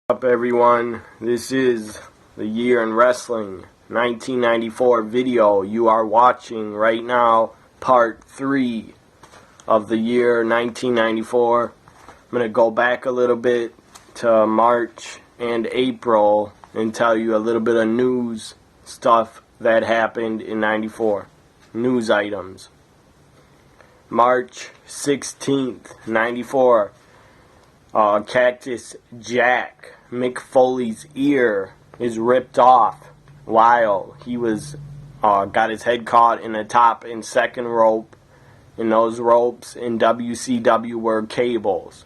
Up everyone, this is the year in wrestling 1994 video you are watching right now, part 3 of the year 1994. I'm going to go back a little bit to March and April and tell you a little bit of news stuff that happened in 94. News items. March 16th, 94. Cactus Jack, Mick Foley's ear is ripped off while he was got his head caught in the top and second rope, and those ropes in WCW were cables.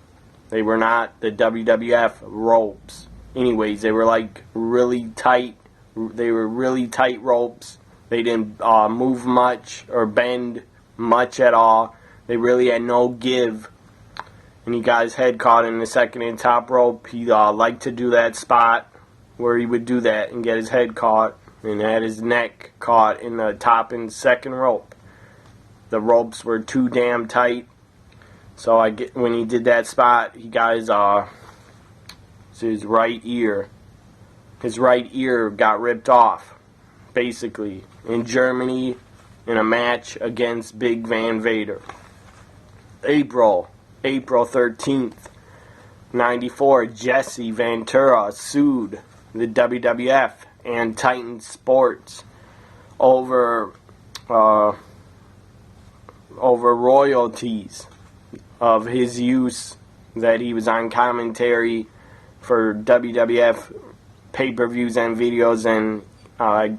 They were not the WWF ropes. Anyways, they were like really tight. They were really tight ropes. They didn't move much or bend much at all. They really had no give. And he got his head caught in the second and top rope. He liked to do that spot where he would do that and get his head caught and had his neck caught in the top and second rope. The ropes were too damn tight. So when he did that spot, he got his right ear. His right ear got ripped off, basically, in Germany in a match against Big Van Vader. April 13th, 94, Jesse Ventura sued the WWF and Titan Sports over royalties of his use that he was on commentary for WWF pay-per-views and videos, and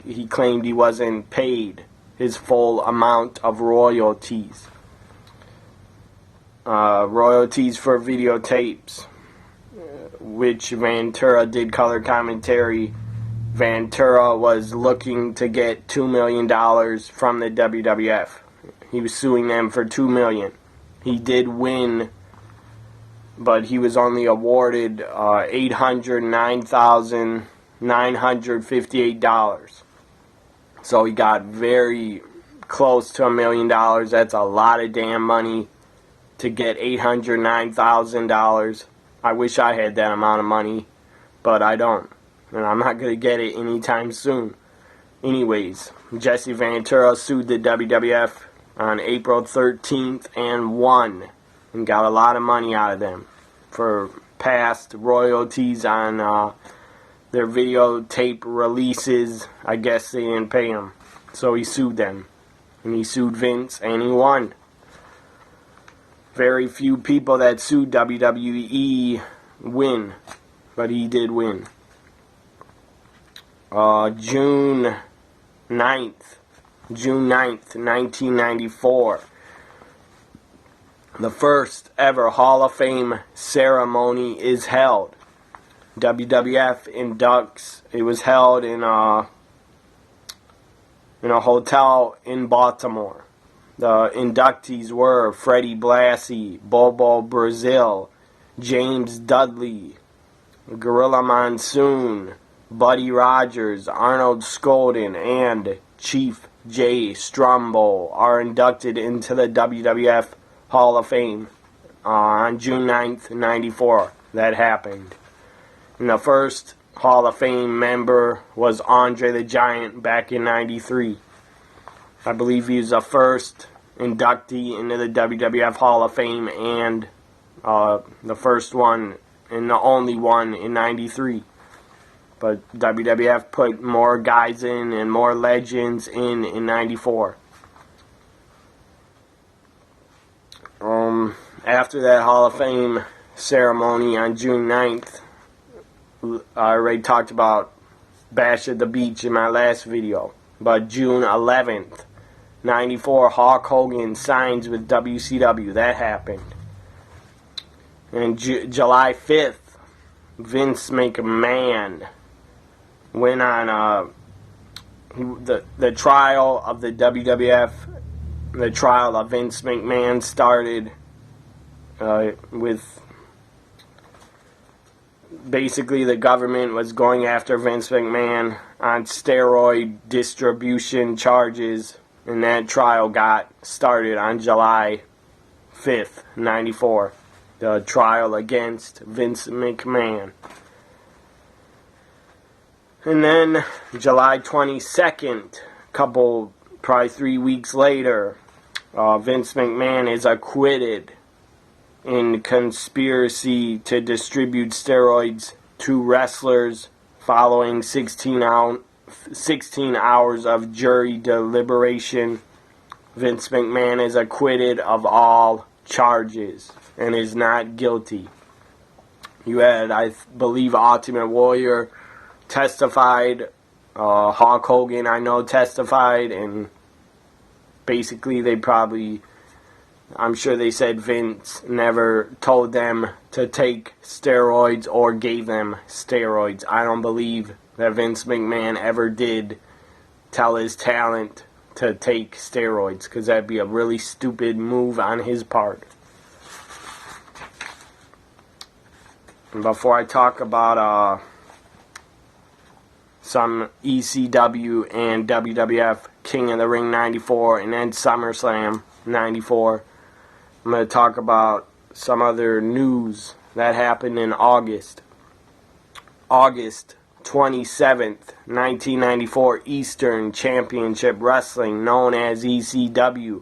he claimed he wasn't paid his full amount of royalties. Royalties for videotapes, which Ventura did color commentary. Ventura was looking to get $2 million from the WWF. He was suing them for $2 million. He did win, but he was only awarded $809,958. So he got very close to $1 million. That's a lot of damn money to get $809,000. I wish I had that amount of money, but I don't, and I'm not going to get it anytime soon. Anyways, Jesse Ventura sued the WWF on April 13th and won, and got a lot of money out of them for past royalties on their videotape releases. I guess they didn't pay him, so he sued them, and he sued Vince, and he won. Very few people that sued WWE win, but he did win. June 9th, 1994. The first ever Hall of Fame ceremony is held. WWF inducts. It was held in a hotel in Baltimore. The inductees were Freddie Blassie, Bobo Brazil, James Dudley, Gorilla Monsoon, Buddy Rogers, Arnold Skolden, and Chief Jay Strumbo are inducted into the WWF Hall of Fame on June 9th, 94. That happened. And the first Hall of Fame member was Andre the Giant back in 93. I believe he was the first inductee into the WWF Hall of Fame, and the first one and the only one in 93. But WWF put more guys in and more legends in 94. After that Hall of Fame ceremony on June 9th, I already talked about Bash at the Beach in my last video. But June 11th, 94, Hulk Hogan signs with WCW. That happened. And July 5th, Vince McMahon went on the trial of the WWF. The trial of Vince McMahon started with basically the government was going after Vince McMahon on steroid distribution charges. And that trial got started on July 5th, 94. The trial against Vince McMahon. And then July 22nd, probably 3 weeks later, Vince McMahon is acquitted in conspiracy to distribute steroids to wrestlers following 16 hours of jury deliberation. Vince McMahon is acquitted of all charges and is not guilty. You had, I believe, Ultimate Warrior testified, Hulk Hogan, I know, testified, and basically I'm sure they said Vince never told them to take steroids or gave them steroids. I don't believe that Vince McMahon ever did tell his talent to take steroids, because that'd be a really stupid move on his part. And before I talk about some ECW and WWF King of the Ring 94 and then SummerSlam 94, I'm going to talk about some other news that happened in August. August 27th, 1994, Eastern Championship Wrestling, known as ECW,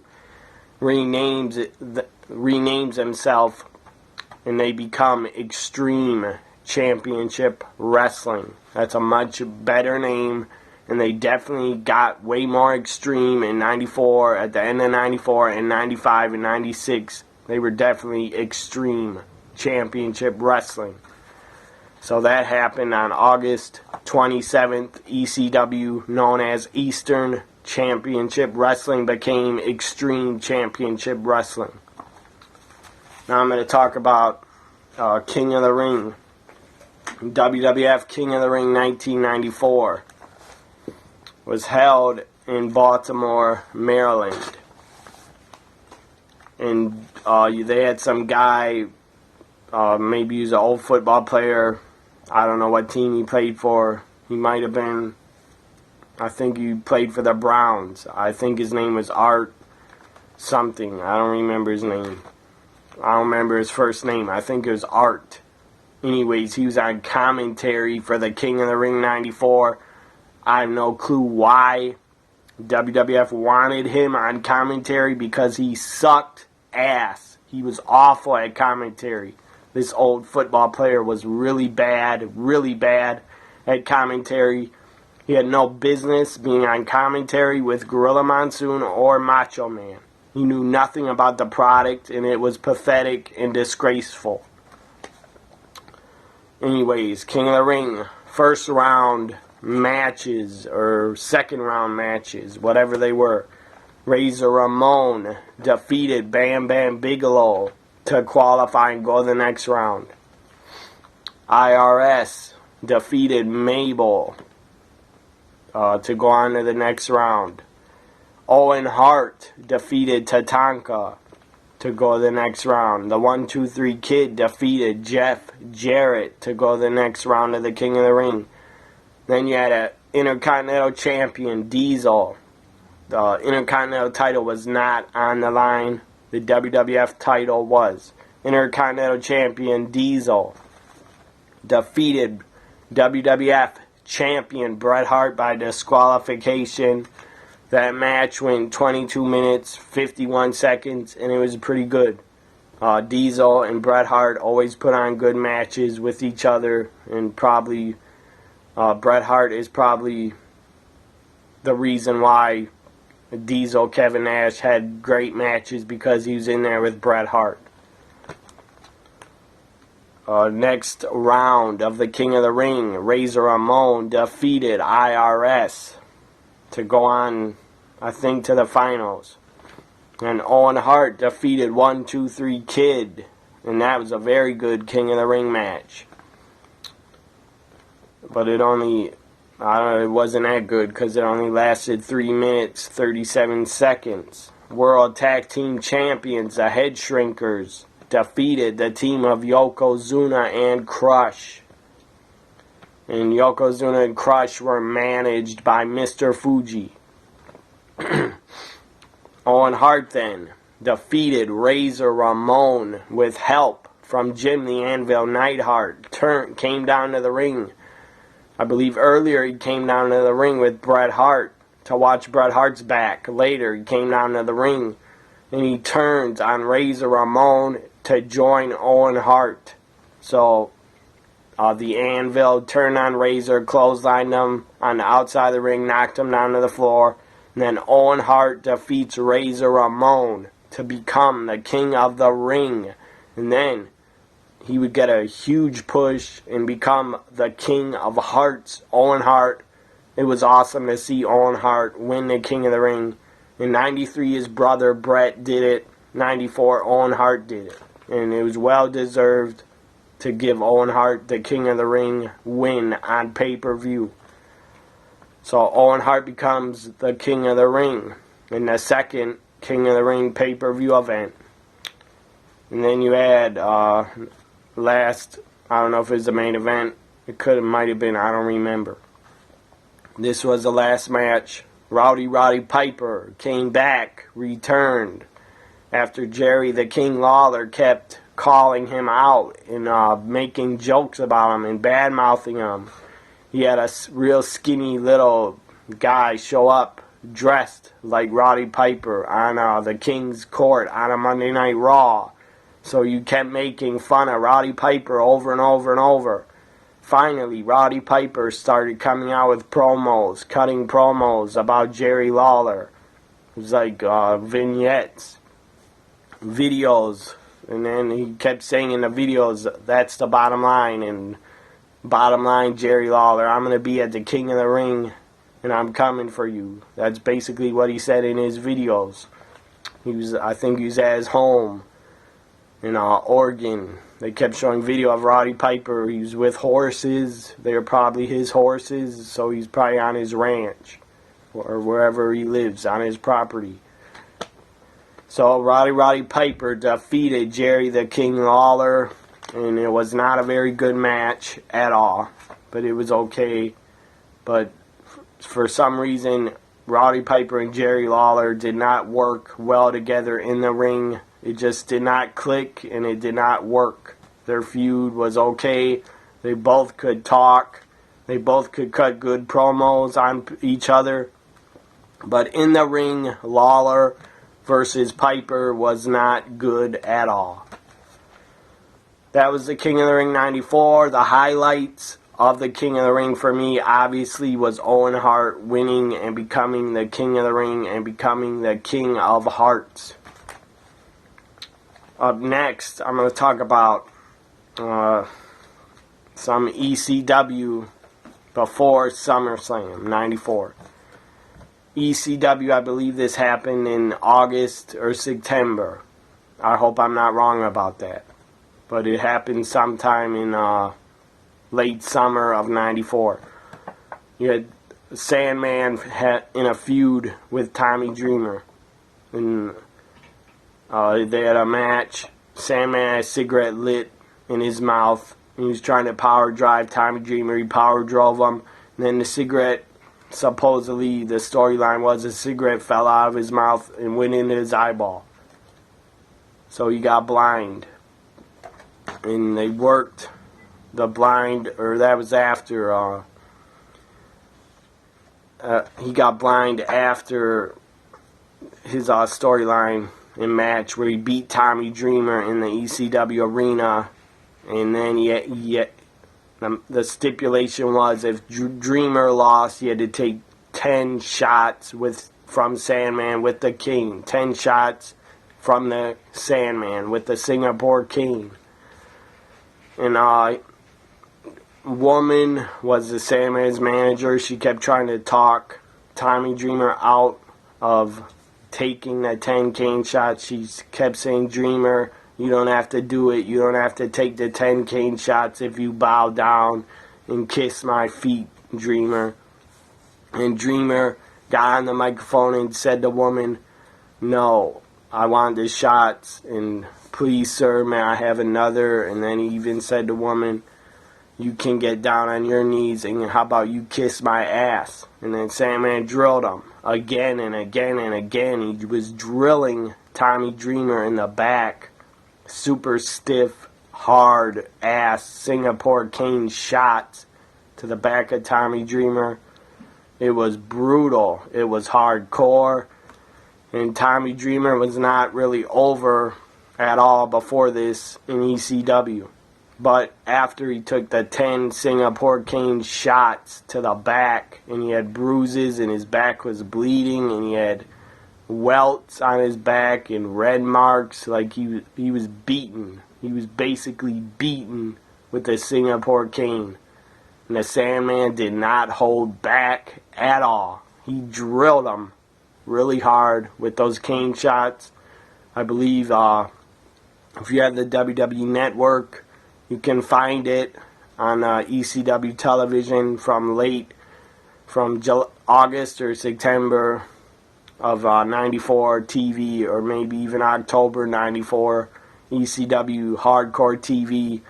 renames himself, and they become Extreme Championship Wrestling. That's a much better name, and they definitely got way more extreme in 94, at the end of 94, and 95 and 96. They were definitely Extreme Championship Wrestling. So that happened on August 27th. ECW, known as Eastern Championship Wrestling, became Extreme Championship Wrestling. Now I'm going to talk about King of the Ring. WWF King of the Ring 1994 was held in Baltimore, Maryland. And they had some guy, maybe he was an old football player. I don't know what team he played for. He might have been, I think he played for the Browns. I think his name was Art something. I don't remember his name. I don't remember his first name. I think it was Art. Anyways, he was on commentary for the King of the Ring 94. I have no clue why WWF wanted him on commentary, because he sucked ass. He was awful at commentary. This old football player was really bad at commentary. He had no business being on commentary with Gorilla Monsoon or Macho Man. He knew nothing about the product, and it was pathetic and disgraceful. Anyways, King of the Ring, first round matches, or second round matches, whatever they were. Razor Ramon defeated Bam Bam Bigelow to qualify and go to the next round. IRS defeated Mabel to go on to the next round. Owen Hart defeated Tatanka to go to the next round. The 1-2-3 Kid defeated Jeff Jarrett to go to the next round of the King of the Ring. Then you had an Intercontinental Champion, Diesel. The Intercontinental title was not on the line. The WWF title was. Intercontinental Champion Diesel defeated WWF Champion Bret Hart by disqualification. That match went 22 minutes, 51 seconds, and it was pretty good. Diesel and Bret Hart always put on good matches with each other, and probably Bret Hart is probably the reason why Diesel, Kevin Nash had great matches, because he was in there with Bret Hart. Next round of the King of the Ring, Razor Ramon defeated IRS to go on, I think, to the finals. And Owen Hart defeated 1-2-3 Kid, and that was a very good King of the Ring match. But it wasn't that good, because it only lasted 3 minutes, 37 seconds. World Tag Team Champions, the Head Shrinkers, defeated the team of Yokozuna and Crush. And Yokozuna and Crush were managed by Mr. Fuji. Owen Hart then defeated Razor Ramon with help from Jim the Anvil Neidhart. Came down to the ring. I believe earlier he came down to the ring with Bret Hart to watch Bret Hart's back. Later he came down to the ring and he turns on Razor Ramon to join Owen Hart. So the Anvil turned on Razor, clotheslined him on the outside of the ring, knocked him down to the floor. And then Owen Hart defeats Razor Ramon to become the King of the Ring. And then he would get a huge push and become the King of Hearts, Owen Hart. It was awesome to see Owen Hart win the King of the Ring. In 93, his brother Bret did it. 94, Owen Hart did it. And it was well deserved to give Owen Hart the King of the Ring win on pay-per-view. So Owen Hart becomes the King of the Ring in the second King of the Ring pay-per-view event. And then you had last, I don't know if it was the main event. It might have been, I don't remember. This was the last match. Roddy Piper came back, returned, after Jerry the King Lawler kept calling him out and making jokes about him and bad-mouthing him. He had a real skinny little guy show up dressed like Roddy Piper on the King's Court on a Monday Night Raw. So you kept making fun of Roddy Piper over and over and over. Finally, Roddy Piper started coming out with promos, cutting promos about Jerry Lawler. It was like vignettes, videos, and then he kept saying in the videos, that's the bottom line, and bottom line, Jerry Lawler, I'm going to be at the King of the Ring, and I'm coming for you. That's basically what he said in his videos. I think he was at his home in Oregon. They kept showing video of Roddy Piper. He was with horses. They were probably his horses, so he's probably on his ranch or wherever he lives, on his property. So Roddy Piper defeated Jerry the King Lawler, and it was not a very good match at all, but it was okay. But for some reason, Roddy Piper and Jerry Lawler did not work well together in the ring. It just did not click, and it did not work. Their feud was okay. They both could talk. They both could cut good promos on each other. But in the ring, Lawler versus Piper was not good at all. That was the King of the Ring 94. The highlights of the King of the Ring for me, obviously, was Owen Hart winning and becoming the King of the Ring and becoming the King of Hearts. Up next, I'm going to talk about some ECW before SummerSlam 94. ECW, I believe this happened in August or September. I hope I'm not wrong about that. But it happened sometime in late summer of 94. You had Sandman in a feud with Tommy Dreamer. And they had a match. Sandman had a cigarette lit in his mouth. And he was trying to power drive Tommy Dreamer. He power drove him. And then the cigarette, supposedly the storyline was the cigarette fell out of his mouth and went into his eyeball. So he got blind. And they worked the blind, or that was after, he got blind after his storyline and match where he beat Tommy Dreamer in the ECW arena. And then the stipulation was if Dreamer lost, he had to take 10 shots from Sandman with the King. 10 shots from the Sandman with the Singapore King. And woman was the Sandman's manager. She kept trying to talk Tommy Dreamer out of taking the 10 cane shots. She kept saying, Dreamer, you don't have to do it. You don't have to take the 10 cane shots if you bow down and kiss my feet, Dreamer. And Dreamer got on the microphone and said to the woman, no, I want the shots, and please, sir, may I have another? And then he even said to the woman, you can get down on your knees, and how about you kiss my ass? And then Sandman drilled him again and again and again. He was drilling Tommy Dreamer in the back. Super stiff, hard ass Singapore cane shots to the back of Tommy Dreamer. It was brutal. It was hardcore. And Tommy Dreamer was not really over at all before this in ECW. But after he took the 10 Singapore cane shots to the back, and he had bruises and his back was bleeding, and he had welts on his back and red marks, like he was beaten. He was basically beaten with the Singapore cane. And the Sandman did not hold back at all. He drilled him really hard with those cane shots. I believe if you have the WWE Network, you can find it on ECW television from August or September of 94 TV, or maybe even October 94 ECW Hardcore TV.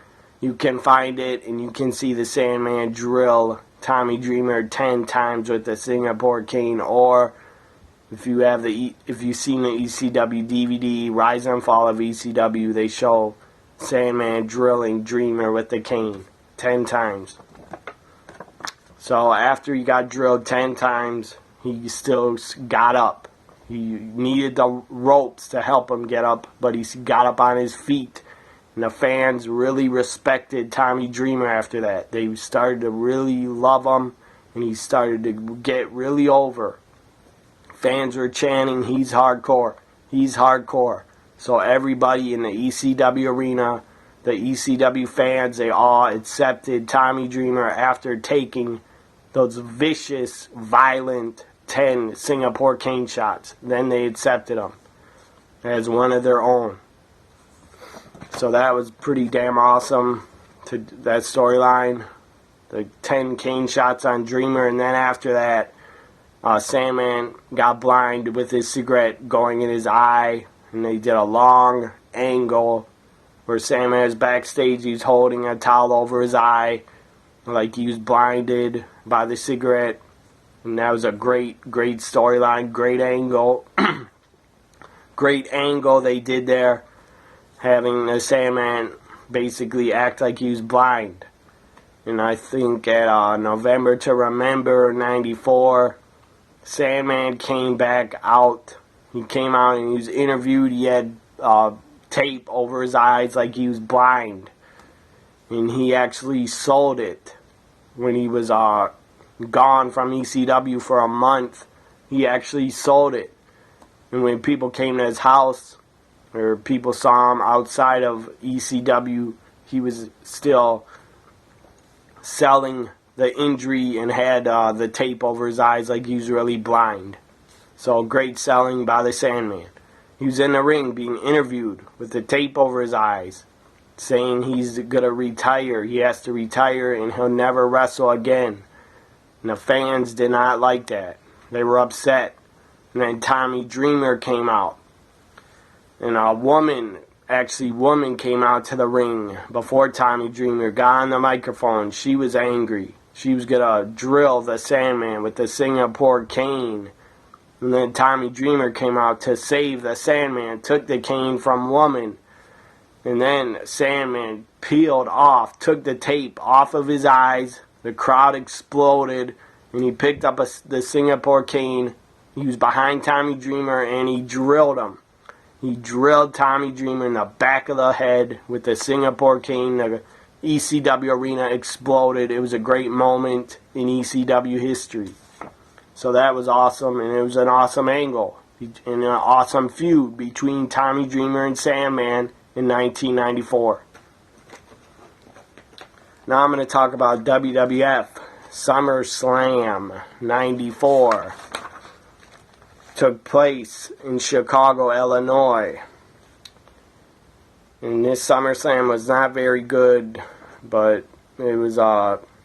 You can find it, and you can see the Sandman drill Tommy Dreamer 10 times with the Singapore cane. Or if you've seen the ECW DVD, Rise and Fall of ECW, they show Sandman drilling Dreamer with the cane 10 times. So after he got drilled 10 times, he still got up. He needed the ropes to help him get up, but he got up on his feet. And the fans really respected Tommy Dreamer after that. They started to really love him, and he started to get really over. Fans were chanting, "He's hardcore, he's hardcore." So everybody in the ECW arena, the ECW fans, they all accepted Tommy Dreamer after taking those vicious, violent 10 Singapore cane shots. Then they accepted him as one of their own. So that was pretty damn awesome, that storyline. The 10 cane shots on Dreamer, and then after that, Sandman got blind with his cigarette going in his eye, and they did a long angle where Sandman is backstage. He's holding a towel over his eye like he was blinded by the cigarette. And that was a great storyline, great angle. Great angle they did there, having the Sandman basically act like he was blind. And I think at November to Remember 94, Sandman came back out. He came out and he was interviewed. He had tape over his eyes like he was blind. And he actually sold it when he was gone from ECW for a month. He actually sold it. And when people came to his house, or people saw him outside of ECW, he was still selling the injury and had the tape over his eyes like he was really blind. So great selling by the Sandman. He was in the ring being interviewed with the tape over his eyes, saying he's going to retire. He has to retire and he'll never wrestle again. And the fans did not like that. They were upset. And then Tommy Dreamer came out. And a woman came out to the ring before Tommy Dreamer got on the microphone. She was angry. She was going to drill the Sandman with the Singapore cane. And then Tommy Dreamer came out to save the Sandman, took the cane from woman. And then Sandman peeled off, took the tape off of his eyes. The crowd exploded, and he picked up the Singapore cane. He was behind Tommy Dreamer, and he drilled him. He drilled Tommy Dreamer in the back of the head with the Singapore cane. The ECW arena exploded. It was a great moment in ECW history. So that was awesome, and it was an awesome angle and an awesome feud between Tommy Dreamer and Sandman in 1994. Now I'm going to talk about WWF SummerSlam 94. Took place in Chicago, Illinois. And this SummerSlam was not very good, but it was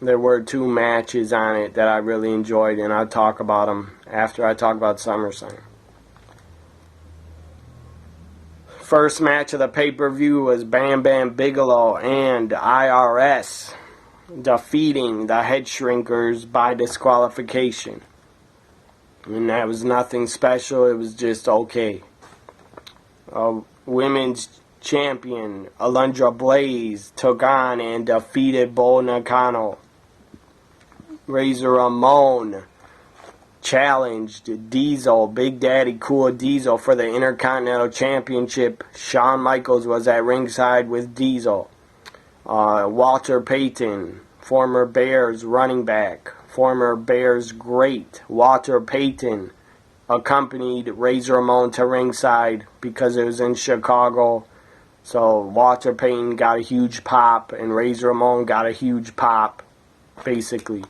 there were 2 matches on it that I really enjoyed, and I'll talk about them after I talk about SummerSlam. First match of the pay-per-view was Bam Bam Bigelow and IRS defeating the Head Shrinkers by disqualification. And that was nothing special, it was just okay. Women's champion Alundra Blaze took on and defeated Bull Nakano. Razor Ramon challenged Diesel, Big Daddy Cool Diesel, for the Intercontinental Championship. Shawn Michaels was at ringside with Diesel. Walter Payton, former Bears running back, former Bears great, Walter Payton, accompanied Razor Ramon to ringside because it was in Chicago. So Walter Payton got a huge pop, and Razor Ramon got a huge pop, basically.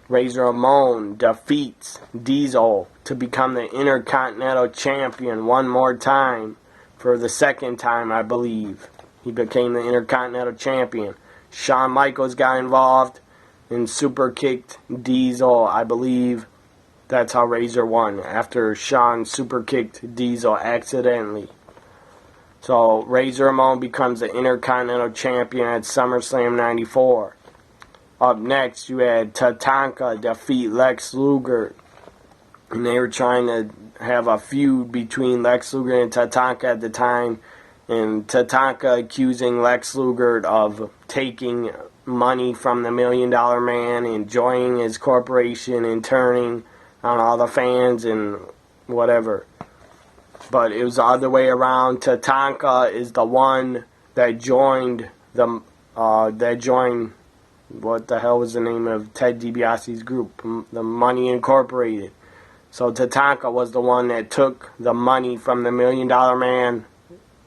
Razor Ramon defeats Diesel to become the Intercontinental Champion one more time. For the second time, I believe. He became the Intercontinental Champion. Shawn Michaels got involved and super kicked Diesel. I believe that's how Razor won, after Shawn super kicked Diesel accidentally. So Razor Ramon becomes the Intercontinental Champion at SummerSlam 94. Up next, you had Tatanka defeat Lex Luger. And they were trying to have a feud between Lex Luger and Tatanka at the time. And Tatanka accusing Lex Luger of taking money from the $1 Million Man, enjoying his corporation, and turning on all the fans and whatever. But it was the other way around. Tatanka is the one that joined what the hell was the name of Ted DiBiase's group? The Money Incorporated. So Tatanka was the one that took the money from the $1 Million Man,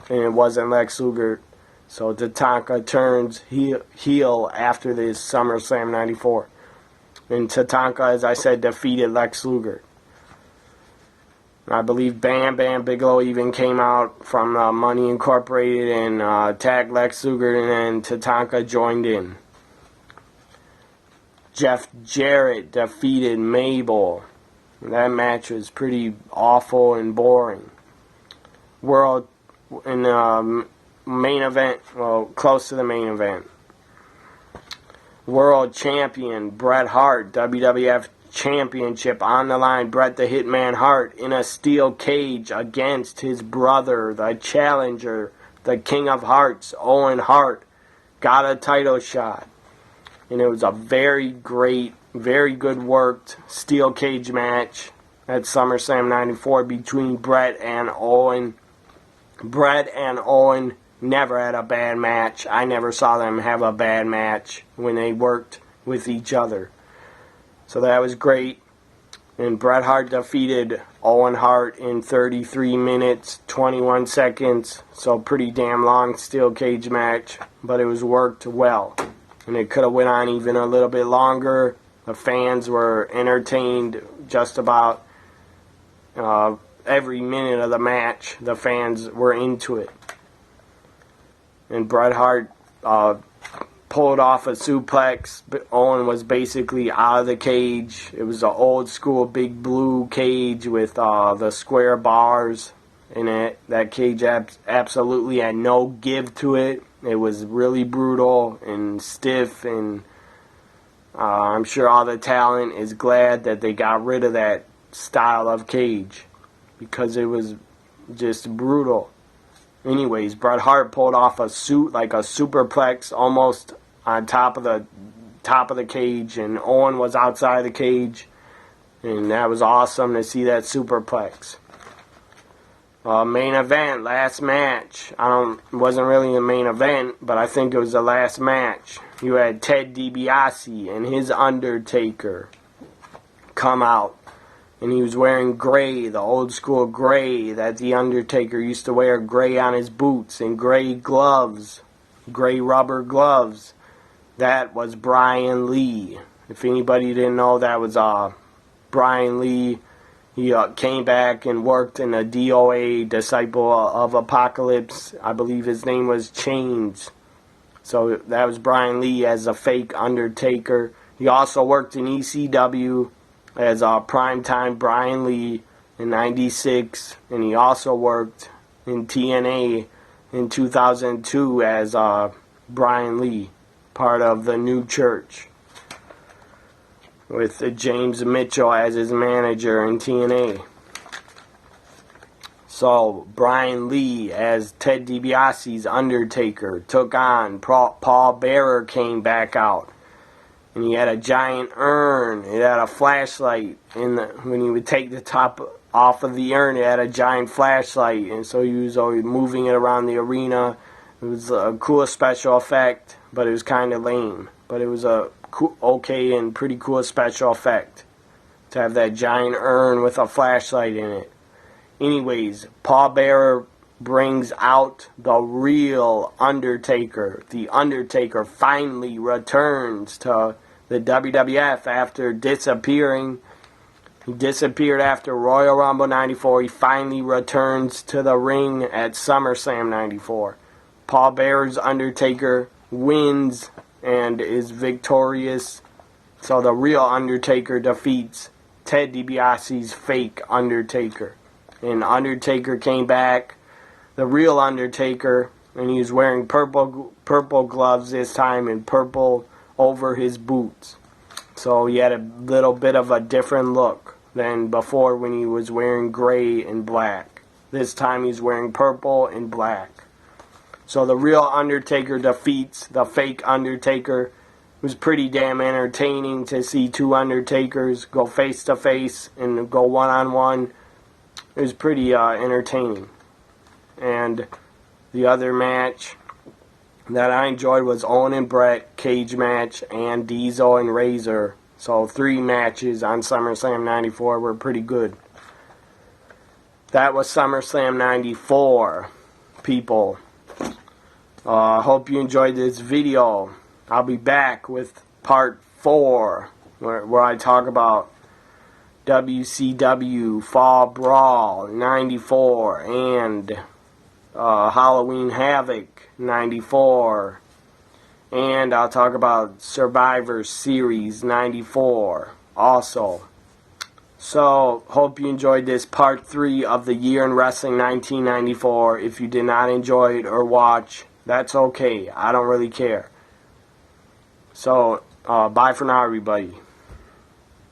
and it wasn't Lex Luger. So Tatanka turns heel after this SummerSlam 94. And Tatanka, as I said, defeated Lex Luger. I believe Bam Bam Bigelow even came out from Money Incorporated and attacked Lex Luger, and then Tatanka joined in. Jeff Jarrett defeated Mabel. That match was pretty awful and boring. In the main event, well, close to the main event, World Champion Bret Hart, WWF Championship on the line. Bret the Hitman Hart in a steel cage against his brother, the challenger, the King of Hearts, Owen Hart, got a title shot. And it was a very great, very good worked steel cage match at SummerSlam 94 between Bret and Owen. Bret and Owen never had a bad match. I never saw them have a bad match when they worked with each other. So that was great. And Bret Hart defeated Owen Hart in 33 minutes, 21 seconds. So pretty damn long steel cage match. But it was worked well. And it could have went on even a little bit longer. The fans were entertained just about every minute of the match. The fans were into it. And Bret Hart pulled off a suplex. Owen was basically out of the cage. It was an old school big blue cage with the square bars in it. That cage absolutely had no give to it. It was really brutal and stiff, and I'm sure all the talent is glad that they got rid of that style of cage because it was just brutal. Anyways, Bret Hart pulled off a superplex almost on top of the cage, and Owen was outside the cage, and that was awesome to see that superplex. Main event, last match. It wasn't really the main event, but I think it was the last match. You had Ted DiBiase and his Undertaker come out. And he was wearing gray, the old school gray that the Undertaker used to wear, gray on his boots and gray gloves, gray rubber gloves. That was Brian Lee. If anybody didn't know, that was Brian Lee. He came back and worked in a DOA, Disciple of Apocalypse. I believe his name was Chains. So that was Brian Lee as a fake Undertaker. He also worked in ECW as primetime Brian Lee in '96. And he also worked in TNA in 2002 as Brian Lee, part of the New Church, with James Mitchell as his manager in TNA. So, Brian Lee as Ted DiBiase's Undertaker took on. Paul Bearer came back out. And he had a giant urn. It had a flashlight. When he would take the top off of the urn, it had a giant flashlight. And so he was always moving it around the arena. It was a cool special effect, but it was kind of lame. But it was a okay and pretty cool special effect to have that giant urn with a flashlight in it. Anyways, Paul Bearer brings out the real Undertaker. The Undertaker finally returns to the WWF after disappearing. He disappeared after Royal Rumble 94. He finally returns to the ring at SummerSlam 94. Paul Bearer's Undertaker wins and is victorious. So the real Undertaker defeats Ted DiBiase's fake Undertaker. And Undertaker came back, the real Undertaker, and he was wearing purple gloves this time and purple over his boots. So he had a little bit of a different look than before when he was wearing gray and black. This time he's wearing purple and black. So the real Undertaker defeats the fake Undertaker. It was pretty damn entertaining to see two Undertakers go face to face and go one-on-one. It was pretty entertaining. And the other match that I enjoyed was Owen and Brett cage match and Diesel and Razor. So 3 matches on SummerSlam 94 were pretty good. That was SummerSlam 94, people. I hope you enjoyed this video. I'll be back with part 4 where I talk about WCW Fall Brawl 94 and Halloween Havoc 94, and I'll talk about Survivor Series 94 also. So hope you enjoyed this part 3 of the Year in Wrestling 1994. If you did not enjoy it or watch, that's okay. I don't really care. So bye for now, everybody.